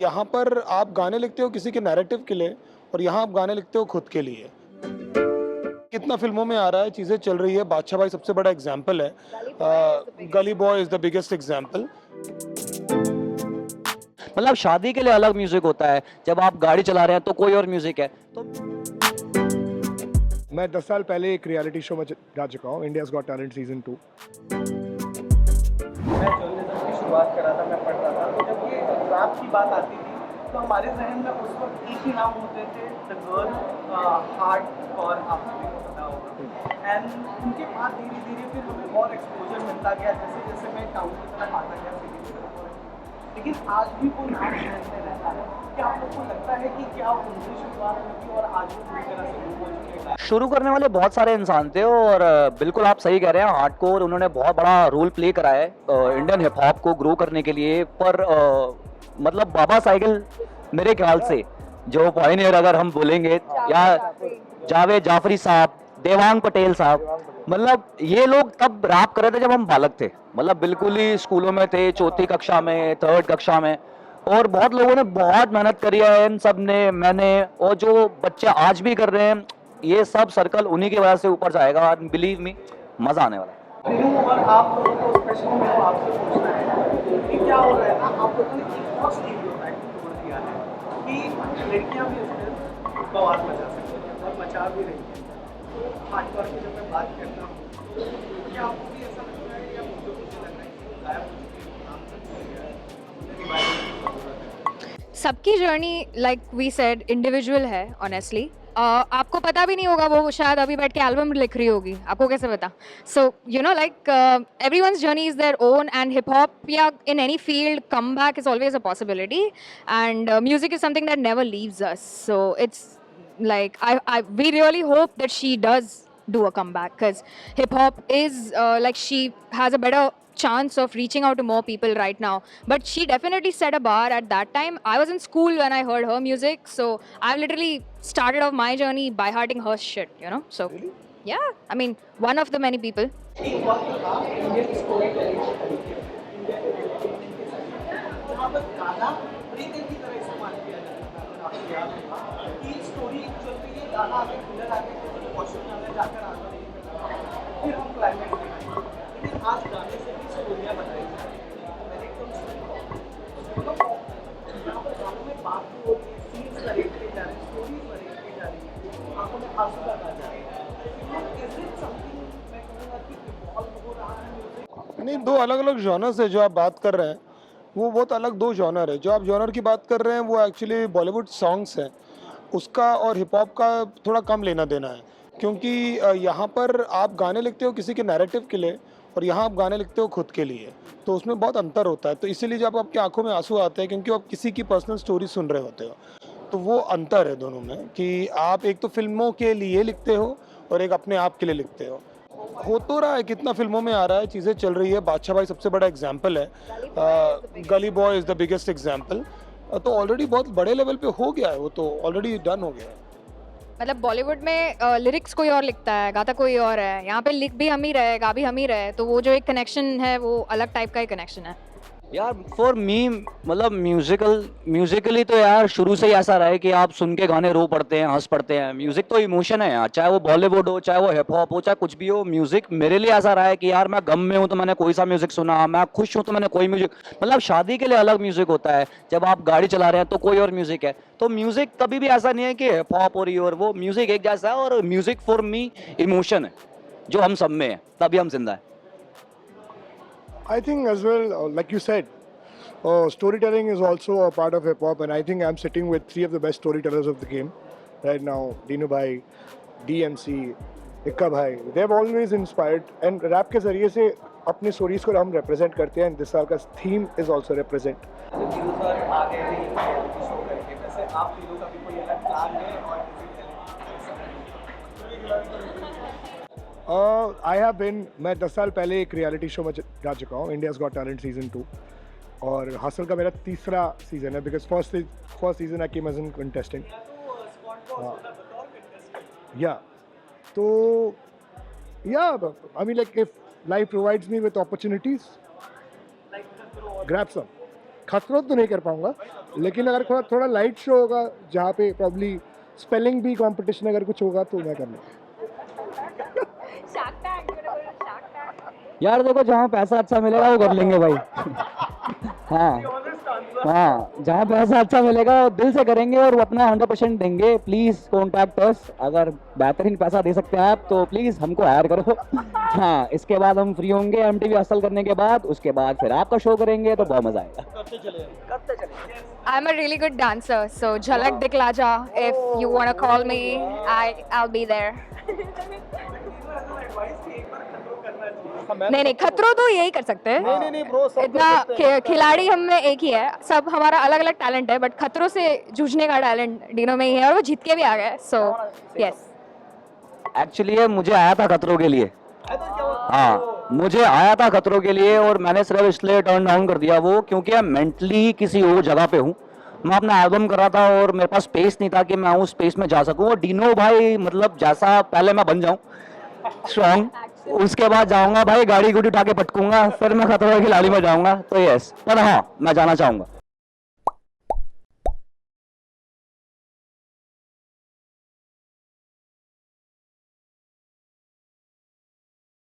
यहाँ पर आप गाने लिखते हो किसी के नैरेटिव के लिए और यहाँ आप गाने लिखते हो खुद के लिए। कितना फिल्मों में आ रहा है, चीज़ें चल रही है। बादशाह भाई सबसे बड़ा एग्जाम्पल है। गली boy is the biggest example. मतलब शादी के लिए अलग म्यूजिक होता है, जब आप गाड़ी चला रहे हैं तो कोई और म्यूजिक है। तो मैं 10 साल पहले एक रियलिटी शो में जा चुका हूँ, इंडियाज़ गॉट टैलेंट सीजन 2। मैं जर्नलिज्म की शुरुआत कर रहा था, मैं पढ़ रहा था, तो जब ये रैप की बात आती थी तो हमारे जहन में उस वक्त एक ही नाम होते थे, द गर्ल, हार्ट और आपको भी पता होगा। एंड उनके बाद धीरे धीरे फिर हमें और एक्सपोजर मिलता गया, जैसे जैसे मैं टाउन की तरफ आता गया, सिटी की तरफ। लेकिन आज भी वो नाम जहन में रहता है। क्या आप लोग को लगता है कि क्या उनकी शुरुआत हुई थी और आज वो पूरी तरह से गुम हो चुके हैं? शुरू करने वाले बहुत सारे इंसान थे और बिल्कुल आप सही कह रहे हैं, हार्डकोर उन्होंने बहुत बड़ा रोल प्ले करा है इंडियन हिप हॉप को ग्रो करने के लिए। पर मतलब बाबा साइकिल मेरे ख्याल से जो पॉइनियर अगर हम बोलेंगे, या जावेद जाफरी साहब, देवांग पटेल साहब, मतलब ये लोग तब रैप कर रहे थे जब हम बालक थे। मतलब बिल्कुल ही स्कूलों में थे, चौथी कक्षा में, थर्ड कक्षा में, और बहुत लोगों ने बहुत मेहनत करी है, इन सब ने, मैंने, और जो बच्चे आज भी कर रहे हैं, ये सब सर्कल उन्हीं की वजह से ऊपर जाएगा। बिलीव मी, मजा आने वाला है। दिनों और आप लोगों को स्पेशली मेरे को आपसे पूछना है कि क्या हो रहा है ना, आप लोगों ने एक और स्टीरियोटाइप तोड़ दिया है कि लड़कियां भी सिर्फ बवाल मचा सकती हैं और मचा भी रही हैं। खासतौर पे जब मैं बात करता हूँ तो क्या आपको भी ऐसा लगता है या मुझे लग रहा है कि वो गायब हो चुकी है, काम करती है, उन्हें रिवाइवल की ज़रूरत है? सबकी journey like we said individual है ऑनेस्टली। आपको पता भी नहीं होगा, वो शायद अभी बैठ के एल्बम लिख रही होगी, आपको कैसे पता? So you know like everyone's journey is their own, and hip hop या in any field come back is always a possibility, and music is something that never leaves us. So it's like I we really hope that she does do a comeback, because hip hop is like she has a better chance of reaching out to more people right now. But she definitely set a bar at that time. I was in school when I heard her music, so I've literally started off my journey by hearting her shit, you know. So yeah, I mean, one of the many people. एक वक्त था Indian story telling जहाँ पर गाना breaker की तरह इस्तेमाल किया जाता था। अगर आपको याद होगा कि स्टोरी चल रही है, गाना आगे फिलर आगे क्वेश्चन आगे जाकर आना नहीं करता, फिर हम क्लाइमेक्स दिखाएंगे। लेकिन आज गाने से भी स्टोरियाँ बताई जा रही हैं। मैंने एकदम सुना यहाँ पर गानों में बात भी होती है, सीन्स नरेट की जा रही है, स्टोरीज नरेट की जा रही है, आंखों में आंसू लगा जा रहे हैं। इज इट समथिंग, मैं कहूँगा कि इवॉल्व हो रहा है म्यूजिक? नहीं, दो अलग अलग जॉनर्स है जो आप बात कर रहे हैं, वो बहुत अलग दो जॉनर है। जो आप जॉनर की बात कर रहे हैं वो एक्चुअली बॉलीवुड सॉन्ग्स हैं, उसका और हिप हॉप का थोड़ा कम लेना देना है। क्योंकि यहाँ पर आप गाने लिखते हो किसी के नैरेटिव के लिए और यहाँ आप गाने लिखते हो खुद के लिए, तो उसमें बहुत अंतर होता है। तो इसीलिए जब आपकी आंखों में आंसू आते हैं क्योंकि आप किसी की पर्सनल स्टोरी सुन रहे होते हो, तो वो अंतर है दोनों में कि आप एक तो फिल्मों के लिए लिखते हो और एक अपने आप के लिए लिखते हो तो रहा है। कितना फिल्मों में आ रहा है, चीज़ें चल रही है। बादशाह भाई सबसे बड़ा एग्जाम्पल है। गली boy is the biggest example. तो ऑलरेडी बहुत बड़े लेवल पे हो गया है, वो तो ऑलरेडी डन हो गया है। मतलब बॉलीवुड में लिरिक्स कोई और लिखता है, गाता कोई और है, यहाँ पे लिख भी हम ही रहे, गा भी हम ही रहे, तो वो जो एक कनेक्शन है वो अलग टाइप का ही कनेक्शन है। यार फॉर मी, मतलब म्यूजिकली तो यार शुरू से ही ऐसा रहा है कि आप सुन के गाने रो पड़ते हैं, हंस पड़ते हैं। म्यूजिक तो इमोशन है यार, चाहे वो बॉलीवुड हो, चाहे वो हिप हॉप हो, चाहे कुछ भी हो। म्यूजिक मेरे लिए ऐसा रहा है कि यार मैं गम में हूँ तो मैंने कोई सा म्यूजिक सुना, मैं खुश हूँ तो मैंने कोई म्यूजिक, मतलब शादी के लिए अलग म्यूजिक होता है, जब आप गाड़ी चला रहे हैं तो कोई और म्यूजिक है। तो म्यूजिक कभी भी ऐसा नहीं है कि हिप हॉप और ये और वो, म्यूजिक एक जैसा है। और म्यूजिक फॉर मी इमोशन है जो हम सब में है, तभी हम जिंदा है। I think as well, like you said, storytelling is also a part of hip hop, and I think I'm sitting with three of the best storytellers of the game right now: Dinu Bhai, DMC, Ikka Bhai. They've always inspired, and rap के जरिए से अपने stories को हम represent करते हैं, and this साल का theme is also represent. तो न्यूज़ पर आ गए हैं रियलिटी शो करके, वैसे आप तीनों का भी कोई अलग प्लान है और I have been, मैं 10 साल पहले एक रियलिटी शो में जा चुका हूँ, इंडियाज़ गॉट टैलेंट सीजन 2, और हासिल का मेरा तीसरा सीजन है, because first season I came as an contestant. या तो या I mean like if life provides me with opportunities, grab some. खतरों तो नहीं कर पाऊंगा, लेकिन अगर थोड़ा थोड़ा लाइट शो होगा जहाँ पे प्रॉब्ली स्पेलिंग भी कंपटीशन अगर कुछ होगा तो मैं कर लूँगा। यार देखो, जहाँ पैसा अच्छा मिलेगा वो कर लेंगे भाई। हाँ हाँ, जहाँ पैसा अच्छा मिलेगा वो दिल से करेंगे और वो अपना 100% देंगे। प्लीज़ कॉन्टैक्ट अस, अगर बेहतरीन पैसा दे सकते हैं आप तो प्लीज़ हमको हायर करो। हाँ, इसके बाद हम फ्री होंगे MTV हसल करने के बाद, उसके बाद फिर आपका शो करेंगे तो बहुत मज़ा आएगा। I'm a really good dancer, so Jhalak Dikla Ja. If you wanna call me, I'll be there. नहीं नहीं, खतरों तो यही कर सकते हैं। नहीं ब्रो, सब इतना खिलाड़ी हम में एक ही है, सब हमारा अलग अलग टैलेंट है, बट खतरों से जूझने का टैलेंट डिनो में ही है और वो जीत के भी आ गए। सो यस, एक्चुअली ये मुझे आया था खतरों के लिए। हाँ, मुझे आया था खतरों के लिए और मैंने सिर्फ इसलिए टर्न डाउन कर दिया वो, क्योंकि मैं मेंटली किसी और जगह पे हूँ। मैं अपना एल्बम कर रहा था और मेरे पास स्पेस नहीं था कि मैं उस स्पेस में जा सकूँ। और डिनो भाई मतलब जैसा पहले मैं बन जाऊँ स्ट्रॉन्ग, उसके बाद जाऊंगा भाई गाड़ी गुड़ी उठा के पटकूंगा, फिर मैं खतरों के खिलाड़ी में जाऊंगा। तो यस, पर हाँ मैं जाना चाहूंगा।